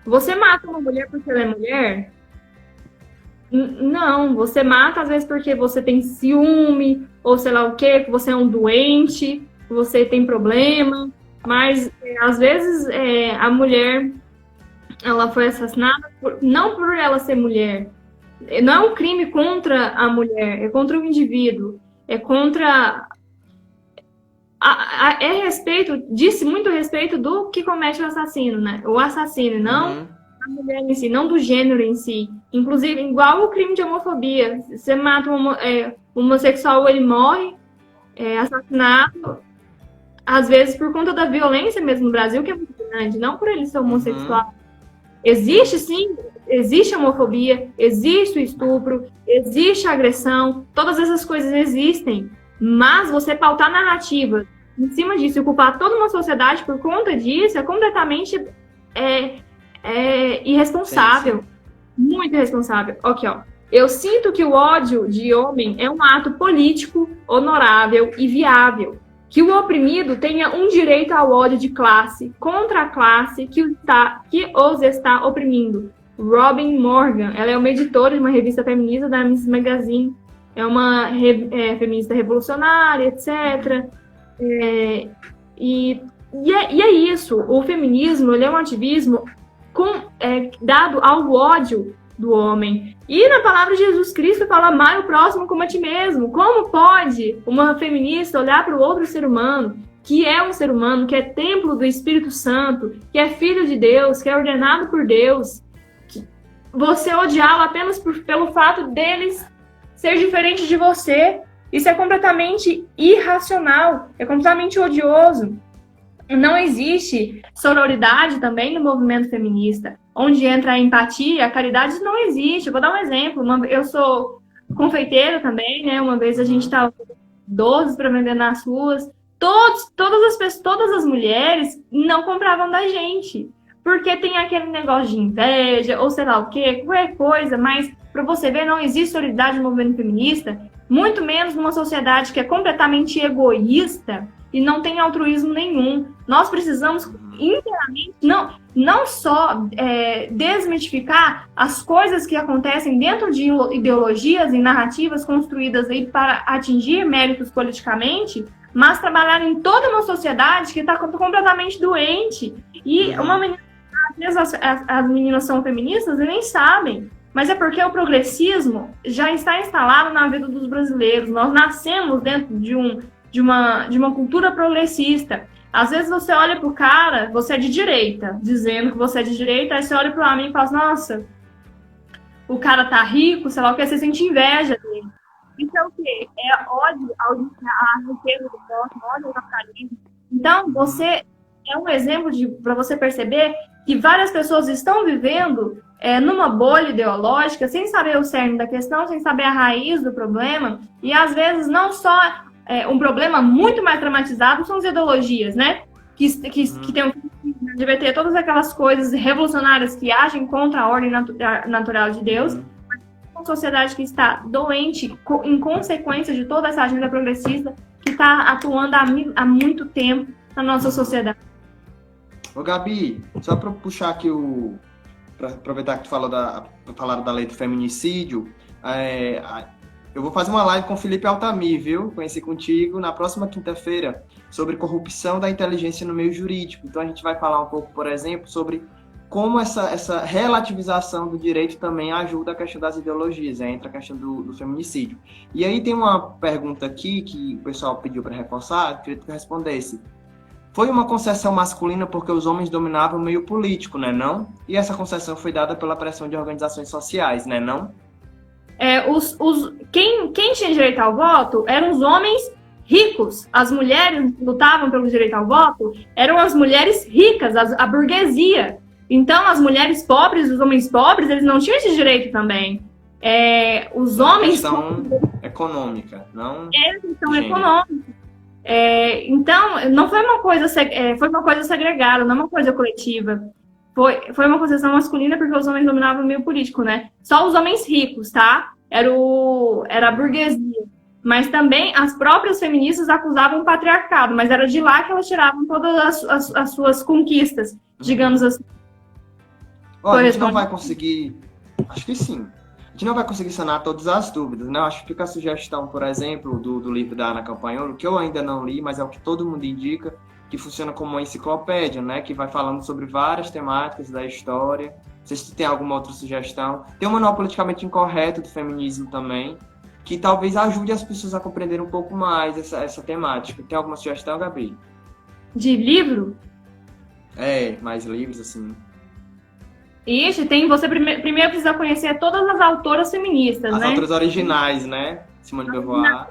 você mata uma mulher porque ela é mulher? Não, você mata às vezes porque você tem ciúme, ou sei lá o quê, que você é um doente, que você tem problema, mas às vezes a mulher, ela foi assassinada não por ela ser mulher. Não é um crime contra a mulher, é contra o indivíduo, é contra... disse muito respeito do que comete o assassino, né? O assassino, não a mulher em si, não do gênero em si. Inclusive, igual o crime de homofobia. Você mata um homossexual, ele morre, assassinado, às vezes por conta da violência mesmo no Brasil, que é muito grande, não por ele ser homossexual. Existe, sim, existe a homofobia, existe o estupro, existe a agressão, todas essas coisas existem. Mas você pautar narrativa em cima disso e culpar toda uma sociedade por conta disso é completamente irresponsável. Sim. Muito irresponsável. Aqui, ó. Eu sinto que o ódio de homem é um ato político, honorável e viável. Que o oprimido tenha um direito ao ódio de classe contra a classe que os está oprimindo. Robin Morgan, ela é uma editora de uma revista feminista da Miss Magazine. É uma feminista revolucionária, etc. E é isso. O feminismo, ele é um ativismo dado ao ódio do homem. E na palavra de Jesus Cristo fala: amar o próximo como a ti mesmo. Como pode uma feminista olhar para o outro ser humano, que é um ser humano, que é templo do Espírito Santo, que é filho de Deus, que é ordenado por Deus, você odiá-lo apenas pelo fato deles ser diferente de você? Isso é completamente irracional, é completamente odioso. Não existe sororidade também no movimento feminista, onde entra a empatia, a caridade não existe. Eu vou dar um exemplo. Eu sou confeiteira também, né? Uma vez a gente estava com doces para vender nas ruas. Todas as mulheres não compravam da gente, porque tem aquele negócio de inveja, ou sei lá o quê, qualquer coisa, mas para você ver, não existe sororidade no movimento feminista, muito menos numa sociedade que é completamente egoísta e não tem altruísmo nenhum. Nós precisamos inteiramente, não só desmitificar as coisas que acontecem dentro de ideologias e narrativas construídas aí para atingir méritos politicamente, mas trabalhar em toda uma sociedade que está completamente doente. E uma menina, às vezes as meninas são feministas e nem sabem, mas é porque o progressismo já está instalado na vida dos brasileiros. Nós nascemos dentro de uma cultura progressista. Às vezes você olha pro cara, você é de direita, dizendo que você é de direita, aí você olha pro amigo e fala: nossa, o cara tá rico, sei lá o que, você sente inveja dele. Isso é o quê? É ódio à riqueza do próximo, ódio ao capitalismo. Então, você é um exemplo para você perceber que várias pessoas estão vivendo numa bolha ideológica, sem saber o cerne da questão, sem saber a raiz do problema, e às vezes não só um problema muito mais dramatizado são as ideologias, né? Que tem o LGBT, todas aquelas coisas revolucionárias que agem contra a ordem natural de Deus, uma sociedade que está doente em consequência de toda essa agenda progressista que está atuando há muito tempo na nossa sociedade. Ô Gabi, só para puxar aqui para aproveitar que tu falaram da lei do feminicídio, eu vou fazer uma live com o Felipe Altamir, viu? Conheci contigo na próxima quinta-feira sobre corrupção da inteligência no meio jurídico. Então a gente vai falar um pouco, por exemplo, sobre como essa relativização do direito também ajuda a questão das ideologias, entra a questão do feminicídio. E aí tem uma pergunta aqui que o pessoal pediu para reforçar, eu queria que tu respondesse. Foi uma concessão masculina porque os homens dominavam o meio político, né, não? E essa concessão foi dada pela pressão de organizações sociais, né, não? Quem tinha direito ao voto eram os homens ricos. As mulheres que lutavam pelo direito ao voto eram as mulheres ricas, a burguesia. Então, as mulheres pobres, os homens pobres, eles não tinham esse direito também. Os homens... Questão econômica, não... questão econômica. Então, não foi uma coisa... foi uma coisa segregada, não uma coisa coletiva. Foi uma concessão masculina porque os homens dominavam o meio político, né? Só os homens ricos, tá? Era a burguesia. Mas também as próprias feministas acusavam o patriarcado, mas era de lá que elas tiravam todas as suas conquistas, digamos assim. A gente não vai conseguir... Acho que sim. A gente não vai conseguir sanar todas as dúvidas, né? Acho que fica a sugestão, por exemplo, do livro da Ana Campanholo, que eu ainda não li, mas é o que todo mundo indica, que funciona como uma enciclopédia, né? Que vai falando sobre várias temáticas da história. Não sei se tu tem alguma outra sugestão. Tem o Manual Politicamente Incorreto do Feminismo também, que talvez ajude as pessoas a compreender um pouco mais essa temática. Tem alguma sugestão, Gabi? De livro? Mais livros, assim. Ixi, você primeiro precisa conhecer todas as autoras feministas, As né? autoras originais, né? Simone de Beauvoir.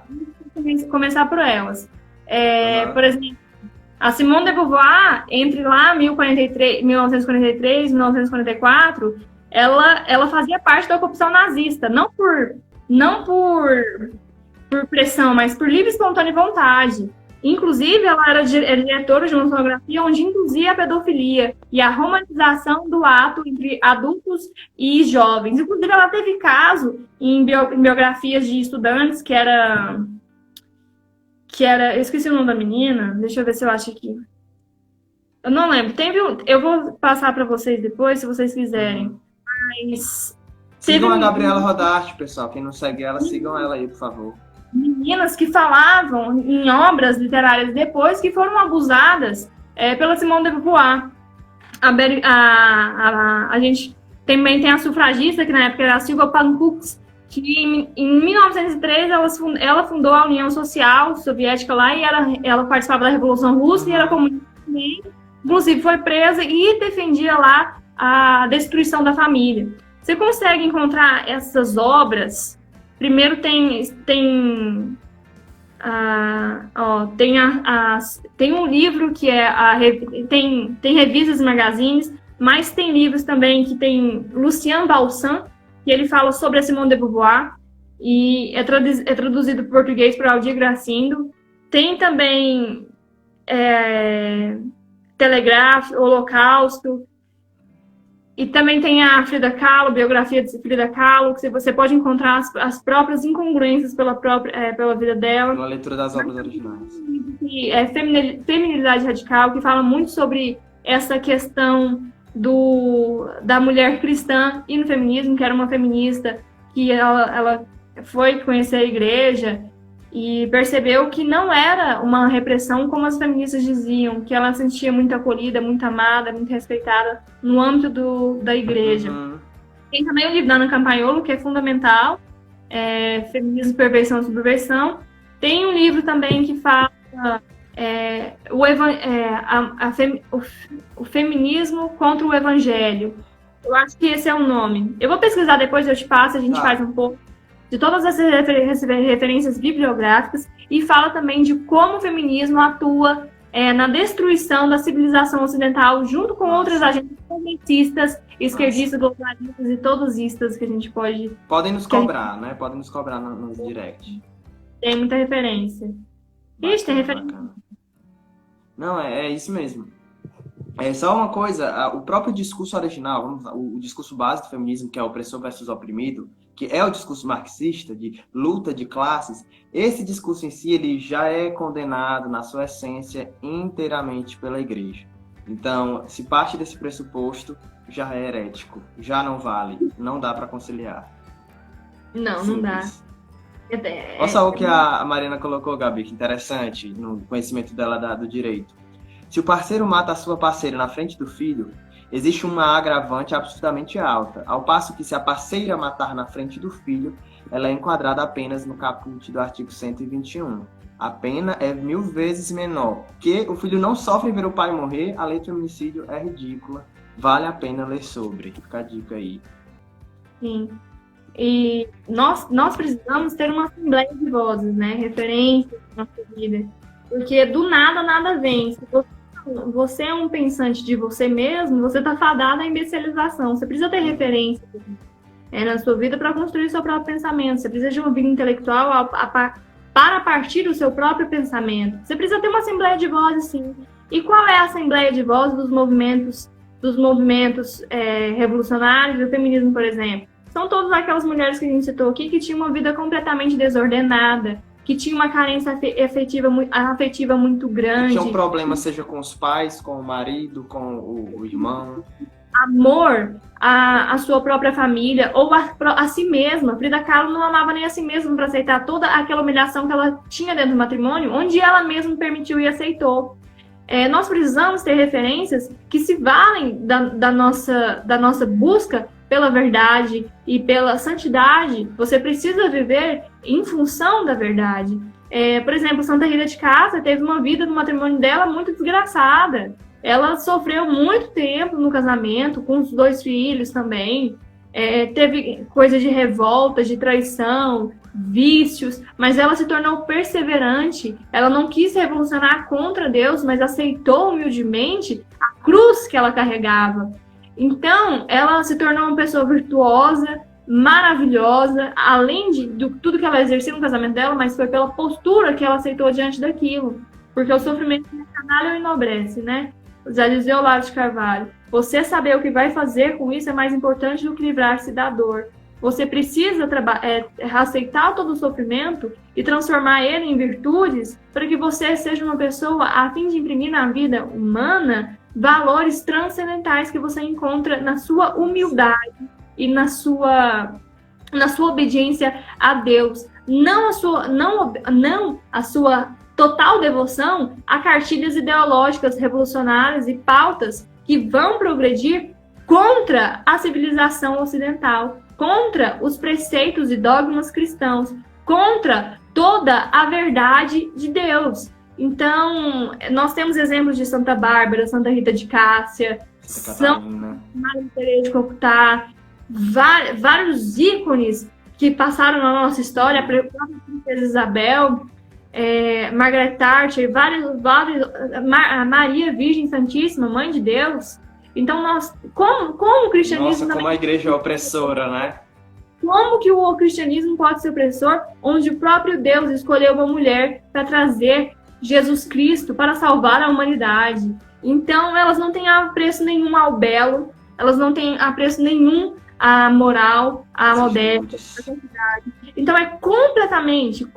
Começar por elas. Por exemplo, a Simone de Beauvoir, entre lá 1943 e 1944, ela fazia parte da ocupação nazista, não por pressão, mas por livre e espontânea vontade. Inclusive, ela era diretora de uma monografia onde induzia a pedofilia e a romanização do ato entre adultos e jovens. Inclusive, ela teve caso em biografias de estudantes que era... Eu esqueci o nome da menina. Deixa eu ver se eu acho aqui. Eu não lembro. Eu vou passar para vocês depois, se vocês quiserem. Mas... Sigam a Gabriela Rodarte, pessoal. Quem não segue ela, sigam ela aí, por favor. Meninas que falavam em obras literárias depois que foram abusadas pela Simone de Beauvoir. A gente também tem a sufragista, que na época era a Silvia Pankhurst, que em 1903 ela fundou a União Social Soviética lá e ela participava da Revolução Russa e era comunista também. Inclusive foi presa e defendia lá a destruição da família. Você consegue encontrar essas obras? Primeiro tem um livro que tem revistas e magazines, mas tem livros também que tem Lucien Balsan, que ele fala sobre a Simone de Beauvoir, e é traduzido para português por Aldir Gracindo. Tem também Telegraph, Holocausto, e também tem a Frida Kahlo, biografia de Frida Kahlo, que você pode encontrar as próprias incongruências pela vida dela. Uma leitura das obras originais. Feminilidade Radical, que fala muito sobre essa questão da mulher cristã e no feminismo, que era uma feminista, que ela foi conhecer a igreja e percebeu que não era uma repressão como as feministas diziam, que ela se sentia muito acolhida, muito amada, muito respeitada no âmbito da igreja. Uhum. Tem também o livro da Ana Campanholo, que é fundamental, Feminismo, Perversão e Subversão. Tem um livro também que fala o feminismo contra o evangelho. Eu acho que esse é o nome. Eu vou pesquisar depois, eu te passo, a gente faz um pouco de todas essas referências bibliográficas e fala também de como o feminismo atua na destruição da civilização ocidental junto com outras agentes progressistas, esquerdistas, globalistas e todosistas que a gente pode... Podem nos cobrar, né? Podem nos cobrar no direct. Tem muita referência. Ixi, tem referência. Bacana. Não, é isso mesmo. Só uma coisa, o próprio discurso original, o discurso base do feminismo, que é opressor versus oprimido, que é o discurso marxista de luta de classes, esse discurso em si ele já é condenado na sua essência inteiramente pela igreja. Então, se parte desse pressuposto, já é herético, já não vale, não dá para conciliar. Não dá. Olha só o que a Mariana colocou, Gabi, que interessante, no conhecimento dela do direito. Se o parceiro mata a sua parceira na frente do filho, existe uma agravante absolutamente alta, ao passo que se a parceira matar na frente do filho, ela é enquadrada apenas no caput do artigo 121. A pena é 1000 vezes menor. Que o filho não sofre em ver o pai morrer, a lei de homicídio é ridícula. Vale a pena ler sobre. Fica a dica aí. Sim. E nós precisamos ter uma assembleia de vozes, né? Referências na nossa vida. Porque do nada, nada vem. Se você é um pensante de você mesmo, você está fadado à imbecilização. Você precisa ter referências na sua vida para construir seu próprio pensamento. Você precisa de uma vida intelectual para partir do seu próprio pensamento. Você precisa ter uma assembleia de vozes, sim. E qual é a assembleia de vozes dos movimentos revolucionários do feminismo, por exemplo? São todas aquelas mulheres que a gente citou aqui que tinham uma vida completamente desordenada, que tinham uma carência afetiva muito grande. Tinha um problema, seja com os pais, com o marido, com o irmão. Amor à sua própria família ou a si mesma. Frida Kahlo não amava nem a si mesma para aceitar toda aquela humilhação que ela tinha dentro do matrimônio, onde ela mesma permitiu e aceitou. Nós precisamos ter referências que se valem da nossa busca pela verdade e pela santidade. Você precisa viver em função da verdade. Por exemplo, Santa Rita de Cássia teve uma vida no matrimônio dela muito desgraçada. Ela sofreu muito tempo no casamento, com os 2 filhos também. Teve coisas de revolta, de traição, vícios, mas ela se tornou perseverante. Ela não quis revolucionar contra Deus, mas aceitou humildemente a cruz que ela carregava. Então, ela se tornou uma pessoa virtuosa, maravilhosa, além de tudo que ela exercia no casamento dela, mas foi pela postura que ela aceitou diante daquilo. Porque o sofrimento é canalha e enobrece, né? Já dizia Olavo de Carvalho. Você saber o que vai fazer com isso é mais importante do que livrar-se da dor. Você precisa aceitar todo o sofrimento e transformar ele em virtudes para que você seja uma pessoa a fim de imprimir na vida humana valores transcendentais que você encontra na sua humildade e na sua obediência a Deus. Não a sua total devoção a cartilhas ideológicas revolucionárias e pautas que vão progredir contra a civilização ocidental, contra os preceitos e dogmas cristãos, contra toda a verdade de Deus. Então, nós temos exemplos de Santa Bárbara, Santa Rita de Cássia, Santa Maria Teresa de Calcutá, vários ícones que passaram na nossa história, a própria Princesa Isabel, Margaret Thatcher, a Maria Virgem Santíssima, Mãe de Deus. Então, como o cristianismo... Nossa, como a igreja é opressora, né? Como que o cristianismo pode ser opressor, onde o próprio Deus escolheu uma mulher para trazer Jesus Cristo para salvar a humanidade? Então, elas não têm apreço nenhum ao belo, elas não têm apreço nenhum à moral, à modéstia, à santidade. Então, é completamente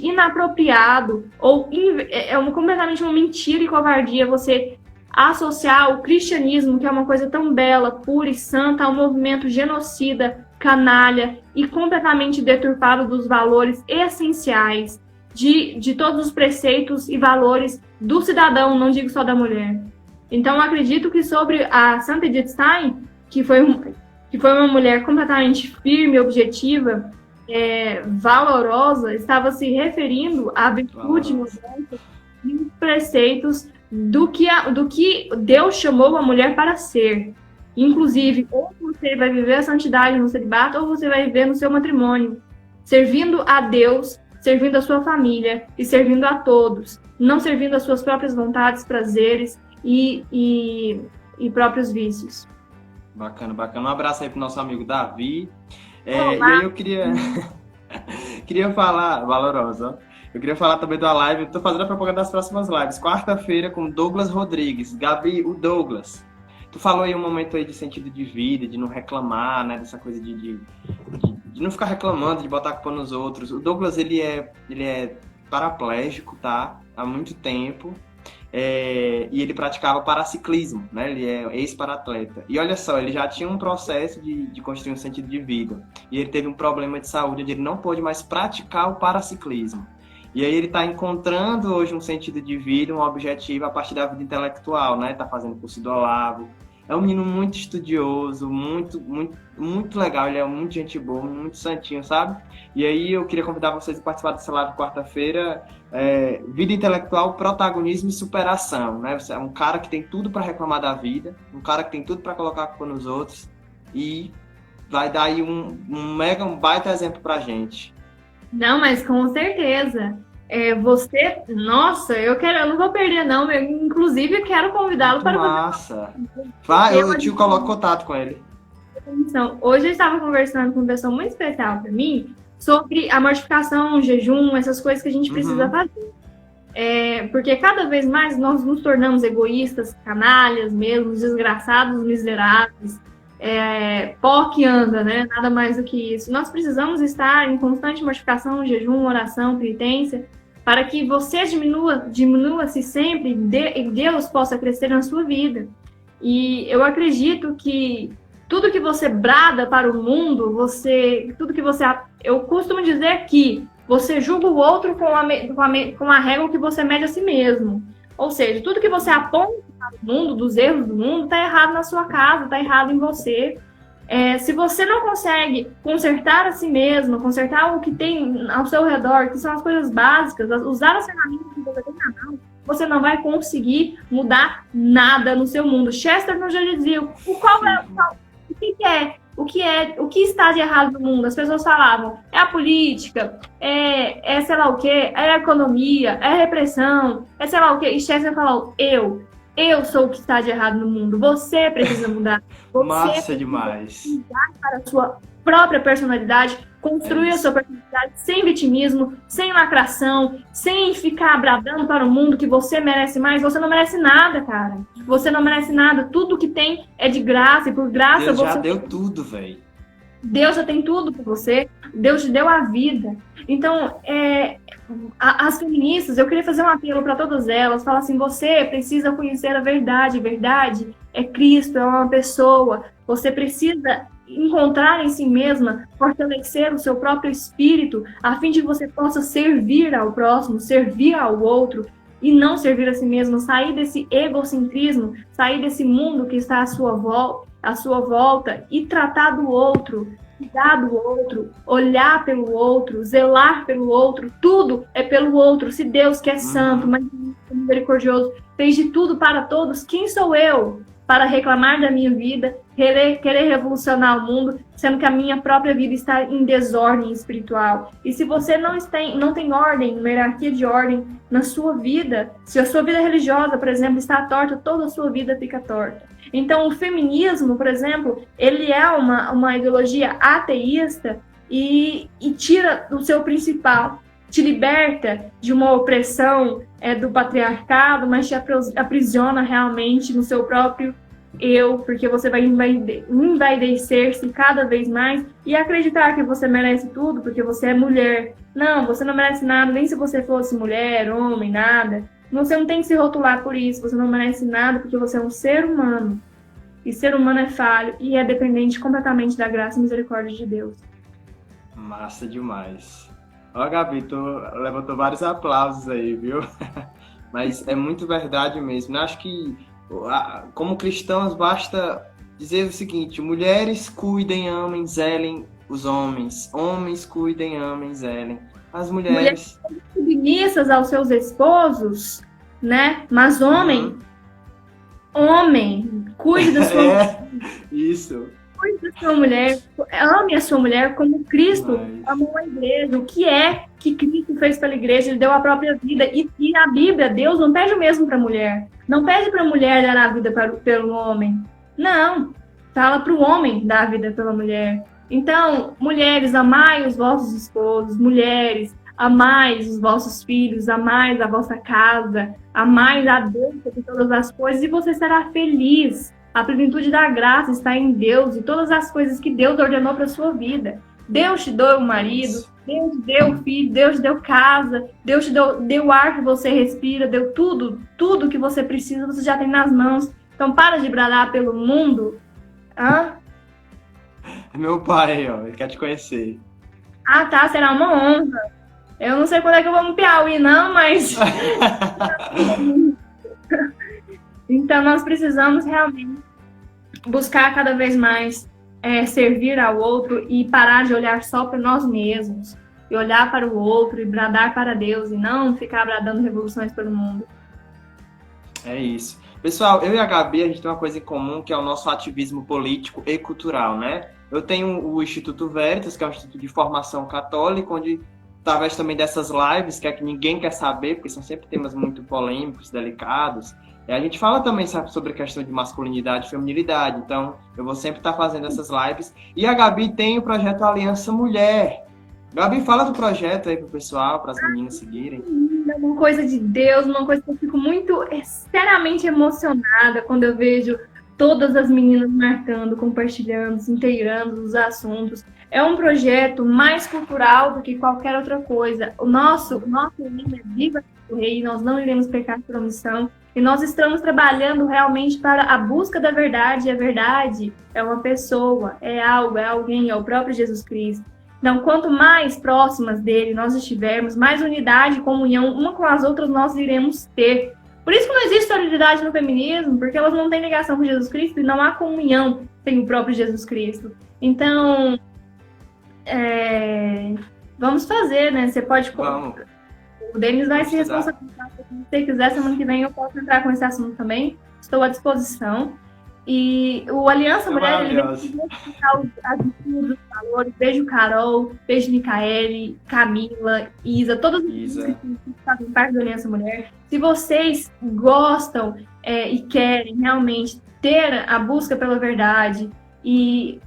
inapropriado, ou completamente uma mentira e covardia você associar o cristianismo, que é uma coisa tão bela, pura e santa, ao movimento genocida, canalha e completamente deturpado dos valores essenciais de todos os preceitos e valores do cidadão, não digo só da mulher. Então, acredito que sobre a Santa Edith Stein, que foi uma mulher completamente firme, objetiva, valorosa, estava se referindo à virtude modesta e os preceitos do que Deus chamou a mulher para ser. Inclusive, ou você vai viver a santidade no celibato, ou você vai viver no seu matrimônio, servindo a Deus, servindo a sua família e servindo a todos, não servindo as suas próprias vontades, prazeres e próprios vícios. Bacana. Um abraço aí pro nosso amigo Davi. E aí eu queria falar, valorosa, eu queria falar também da live, eu tô fazendo a propaganda das próximas lives, quarta-feira com Douglas Rodrigues. Gabi, o Douglas, tu falou aí um momento aí de sentido de vida, de não reclamar, né, dessa coisa de não ficar reclamando, de botar a culpa nos outros. O Douglas, ele é paraplégico, tá, há muito tempo. E ele praticava paraciclismo, né? Ele é ex-paratleta. E olha só, ele já tinha um processo de construir um sentido de vida. E ele teve um problema de saúde onde ele não pôde mais praticar o paraciclismo. E aí ele está encontrando hoje um sentido de vida, um objetivo a partir da vida intelectual, né? Está fazendo curso do Olavo, É um menino muito estudioso, muito legal. Ele é muito gente boa, muito santinho, sabe? E aí eu queria convidar vocês a participar dessa live quarta-feira. Vida intelectual, protagonismo e superação, né? Você é um cara que tem tudo para reclamar da vida, um cara que tem tudo para colocar a culpa nos outros e vai dar aí um baita exemplo pra gente. Não, mas com certeza. Você, nossa, eu não vou perder, não. Eu, inclusive, quero convidá-lo Muito para fazer massa. Vai, eu te coloco contato com ele. uma missão. Hoje eu estava conversando com uma pessoa muito especial para mim sobre a mortificação, o jejum, essas coisas que a gente precisa fazer. Porque cada vez mais nós nos tornamos egoístas, canalhas mesmo, desgraçados, miseráveis. Pó que anda, né? Nada mais do que isso. Nós precisamos estar em constante mortificação, jejum, oração, penitência, para que você diminua-se sempre e Deus possa crescer na sua vida. E eu acredito que tudo que você brada para o mundo, eu costumo dizer que você julga o outro com a régua que você mede a si mesmo. Ou seja, tudo que você aponta para o mundo, dos erros do mundo, está errado na sua casa, está errado em você. Se você não consegue consertar a si mesmo, consertar o que tem ao seu redor, que são as coisas básicas, usar as ferramentas que você tem na mão, você não vai conseguir mudar nada no seu mundo. Chesterton já dizia, o que está de errado no mundo? As pessoas falavam, é a política, sei lá o quê, é a economia, é a repressão, é sei lá o quê. E Chesterton falou, eu sou o que está de errado no mundo. Você precisa mudar. Você Massa demais. Mudar para a sua própria personalidade, construir a sua personalidade sem vitimismo, sem lacração, sem ficar bradando para o mundo que você merece mais. Você não merece nada, cara. Você não merece nada. Tudo que tem é de graça e por graça Deus você já deu tudo, velho. Deus já tem tudo por você. Deus te deu a vida. Então, as feministas, eu queria fazer um apelo para todas elas, falar assim, você precisa conhecer a verdade. A verdade é Cristo, é uma pessoa. Você precisa encontrar em si mesma, fortalecer o seu próprio espírito, a fim de que você possa servir ao próximo, servir ao outro, e não servir a si mesmo, sair desse egocentrismo, sair desse mundo que está à sua volta e tratar do outro, cuidar do outro, olhar pelo outro, zelar pelo outro, tudo é pelo outro. Se Deus, que é santo, mas misericordioso, fez de tudo para todos, quem sou eu para reclamar da minha vida, querer revolucionar o mundo, sendo que a minha própria vida está em desordem espiritual? E se você não tem ordem, uma hierarquia de ordem na sua vida, se a sua vida religiosa, por exemplo, está torta, toda a sua vida fica torta. Então, o feminismo, por exemplo, ele é uma ideologia ateísta e tira o seu principal, te liberta de uma opressão do patriarcado, mas te aprisiona realmente no seu próprio eu, porque você vai envaidecer-se cada vez mais e acreditar que você merece tudo porque você é mulher. Não, você não merece nada, nem se você fosse mulher, homem, nada. Você não tem que se rotular por isso, você não merece nada porque você é um ser humano. E ser humano é falho e é dependente completamente da graça e misericórdia de Deus. Massa demais. Ó, Gabi, tu levantou vários aplausos aí, viu? Mas é muito verdade mesmo. Eu acho que, como cristãos, basta dizer o seguinte: mulheres cuidem, amem, zelem os homens. Homens cuidem, amem, zelem as mulheres. Mulheres submissas aos seus esposos, né? Mas homem, cuide da sua mulher. Isso. Cuide da sua mulher, ame a sua mulher como Cristo amou a igreja. O que é que Cristo fez pela igreja? Ele deu a própria vida. E a Bíblia, Deus não pede o mesmo para a mulher. Não pede para a mulher dar a vida pelo homem. Não. Fala para o homem dar a vida pela mulher. Então, mulheres, amai os vossos esposos. Mulheres, amai os vossos filhos. Amai a vossa casa. Amai a Deus sobre todas as coisas. E você será feliz. A plenitude da graça está em Deus e todas as coisas que Deus ordenou para a sua vida. Deus te deu o marido, Deus te deu o filho, Deus te deu casa, Deus te deu o ar que você respira, deu tudo que você precisa, você já tem nas mãos. Então para de bradar pelo mundo. Meu pai, ó, ele quer te conhecer. Ah, tá, será uma honra. Eu não sei quando é que eu vou no Piauí, não, mas... Então nós precisamos realmente buscar cada vez mais servir ao outro e parar de olhar só para nós mesmos, e olhar para o outro e bradar para Deus, e não ficar bradando revoluções pelo mundo. É isso. Pessoal, eu e a Gabi, a gente tem uma coisa em comum, que é o nosso ativismo político e cultural, né? Eu tenho o Instituto Veritas, que é um instituto de formação católica, onde, através também dessas lives, que é que ninguém quer saber, porque são sempre temas muito polêmicos, delicados, a gente fala também, sabe, sobre a questão de masculinidade e feminilidade. Então, eu vou sempre estar fazendo essas lives. E a Gabi tem o projeto Aliança Mulher. Gabi, fala do projeto aí pro pessoal, para as meninas seguirem. É uma coisa de Deus, uma coisa que eu fico muito, sinceramente emocionada quando eu vejo todas as meninas marcando, compartilhando, se integrando os assuntos. É um projeto mais cultural do que qualquer outra coisa. O nosso lema é Viva o Rei, nós não iremos pecar por omissão. E nós estamos trabalhando realmente para a busca da verdade. E a verdade é uma pessoa, é algo, é alguém, é o próprio Jesus Cristo. Então, quanto mais próximas dele nós estivermos, mais unidade e comunhão uma com as outras nós iremos ter. Por isso que não existe sororidade no feminismo, porque elas não têm ligação com Jesus Cristo e não há comunhão sem o próprio Jesus Cristo. Então, vamos fazer, né? Você pode... Vamos. O Denis vai se responsabilizar. Se você quiser, semana que vem eu posso entrar com esse assunto também. Estou à disposição. E o Aliança Mulher, ele vai explicar os atitudes, os valores. Beijo, Carol. Beijo, Micaele, Camila, Isa. Todas as pessoas que fazem parte da Aliança Mulher. Se vocês gostam e querem realmente ter a busca pela verdade e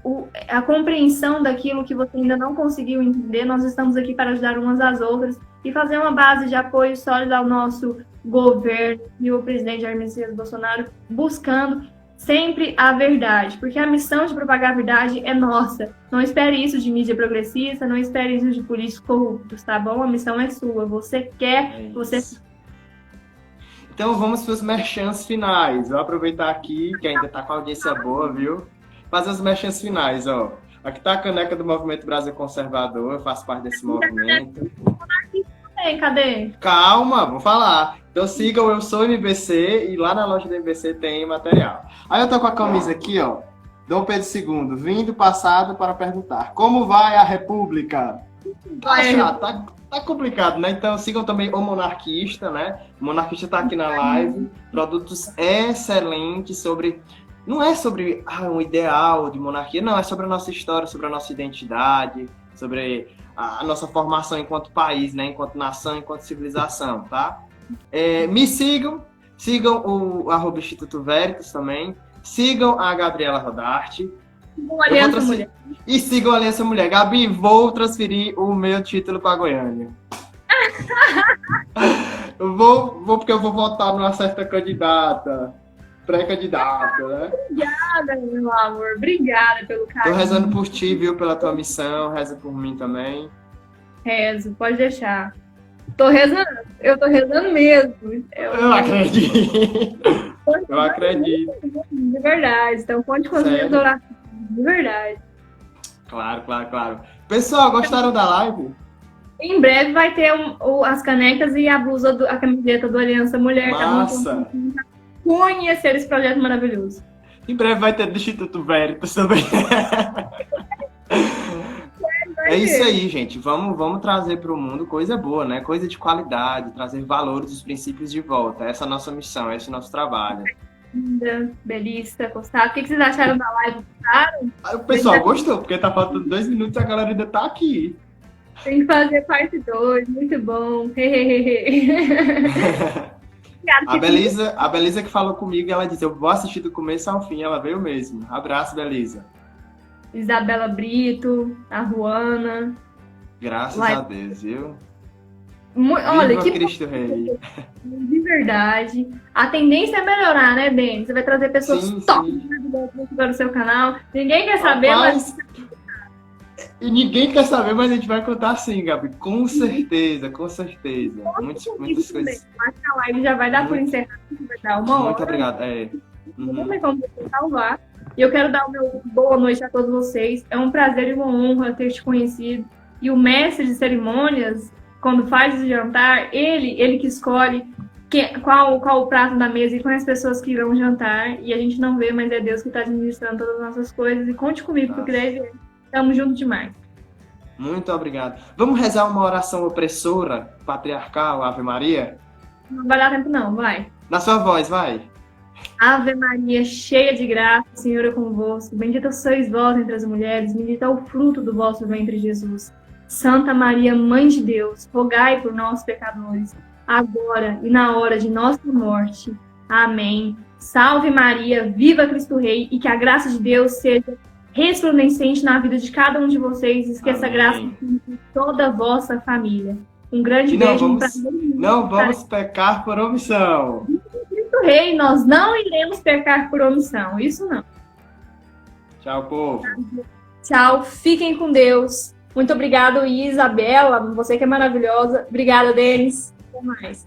a compreensão daquilo que você ainda não conseguiu entender, nós estamos aqui para ajudar umas às outras e fazer uma base de apoio sólida ao nosso governo e o presidente Jair Messias Bolsonaro, buscando sempre a verdade, porque a missão de propagar a verdade é nossa. Não espere isso de mídia progressista, não espere isso de políticos corruptos, tá bom? A missão é sua, você quer, você... Então vamos para os merchans finais. Vou aproveitar aqui, que ainda tá com a audiência boa, viu? Fazer os merchans finais, ó. Aqui tá a caneca do Movimento Brasil Conservador, eu faço parte desse movimento. Cadê? Calma, vou falar. Então sigam Eu Sou MBC e lá na loja do MBC tem material. Aí eu tô com a camisa aqui, ó. Dom Pedro II, vim do passado para perguntar: como vai a República? Tá chato, tá complicado, né? Então sigam também o Monarquista, né? O Monarquista tá aqui na live. Produtos excelentes sobre... Não é sobre um ideal de monarquia, não. É sobre a nossa história, sobre a nossa identidade, sobre a nossa formação enquanto país, né? Enquanto nação, enquanto civilização, tá? Me sigam o @ Instituto Veritas também, sigam a Gabriela Rodarte e sigam a Aliança Mulher. Gabi, vou transferir o meu título para Goiânia. Eu vou porque eu vou votar numa certa candidata, pré-candidata, né? Obrigada, meu amor, obrigada pelo carinho. Tô rezando por ti, viu, pela tua missão, reza por mim também. Rezo, pode deixar. Tô rezando, eu tô rezando mesmo. Eu acredito. Eu acredito. De verdade, então conte com as minhas orações, de verdade. Claro. Pessoal, gostaram da live? Em breve vai ter as canecas e a blusa, a camiseta do Aliança Mulher. Massa! Conhecer esse projeto maravilhoso. Em breve vai ter do Instituto Veritas também. É isso aí, gente. Vamos trazer para o mundo coisa boa, né? Coisa de qualidade, trazer valores, os princípios de volta. Essa é a nossa missão, esse é o nosso trabalho. Linda, belista, gostaram. O que vocês acharam da live? Gostaram? O pessoal gostou, porque tá faltando 2 minutos e a galera ainda tá aqui. Tem que fazer parte 2, muito bom. A Belisa que falou comigo, ela disse: eu vou assistir do começo ao fim. Ela veio mesmo. Abraço, Belisa. Isabela Brito, a Juana. Graças a Deus, viu? Olha, que Cristo Rei. De verdade. A tendência é melhorar, né, Denis? Você vai trazer pessoas top para o seu canal. Ninguém quer saber, mas... E ninguém quer saber, mas a gente vai contar sim, Gabi. Com certeza. Muitas coisas. Acho que a live já vai dar por encerrado. Vai dar uma hora. Muito obrigado. Não tem como você salvar. E eu quero dar o meu boa noite a todos vocês. É um prazer e uma honra ter te conhecido. E o mestre de cerimônias, quando faz o jantar, ele que escolhe qual o prato da mesa e quais as pessoas que irão jantar. E a gente não vê, mas é Deus que está administrando todas as nossas coisas. E conte comigo, porque daí estamos juntos demais. Muito obrigado. Vamos rezar uma oração opressora, patriarcal, Ave Maria? Não vai dar tempo não, vai. Na sua voz, vai. Ave Maria, cheia de graça, o Senhor é convosco. Bendita sois vós entre as mulheres, bendito é o fruto do vosso ventre, Jesus. Santa Maria, Mãe de Deus, rogai por nós, pecadores, agora e na hora de nossa morte. Amém. Salve Maria, viva Cristo Rei, e que a graça de Deus seja resplandecente na vida de cada um de vocês, e que essa graça seja toda a vossa família. Um grande beijo. Não vamos pecar por omissão. Rei, nós não iremos pecar por omissão. Isso não. Tchau, povo. Tchau, fiquem com Deus. Muito obrigado, Isabela, você que é maravilhosa. Obrigada, Denis. Até mais.